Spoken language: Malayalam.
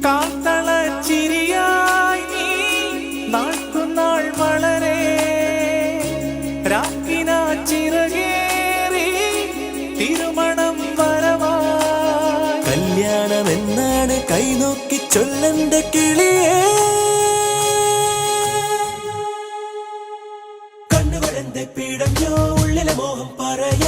കാത്തള ചിരിയായി നീ നാൾക്കുനാൾ വളരെ രാക്കിന ചിറകേറി തിരുമണം വരവാ. കല്യാണമെന്നാണ് കൈനോക്കി ചൊല്ലണ്ട കിളിയേ. കണ്ണുകളെന്തെ പീടഞ്ഞോ ഉള്ളിലെ മോഹം പറയാ.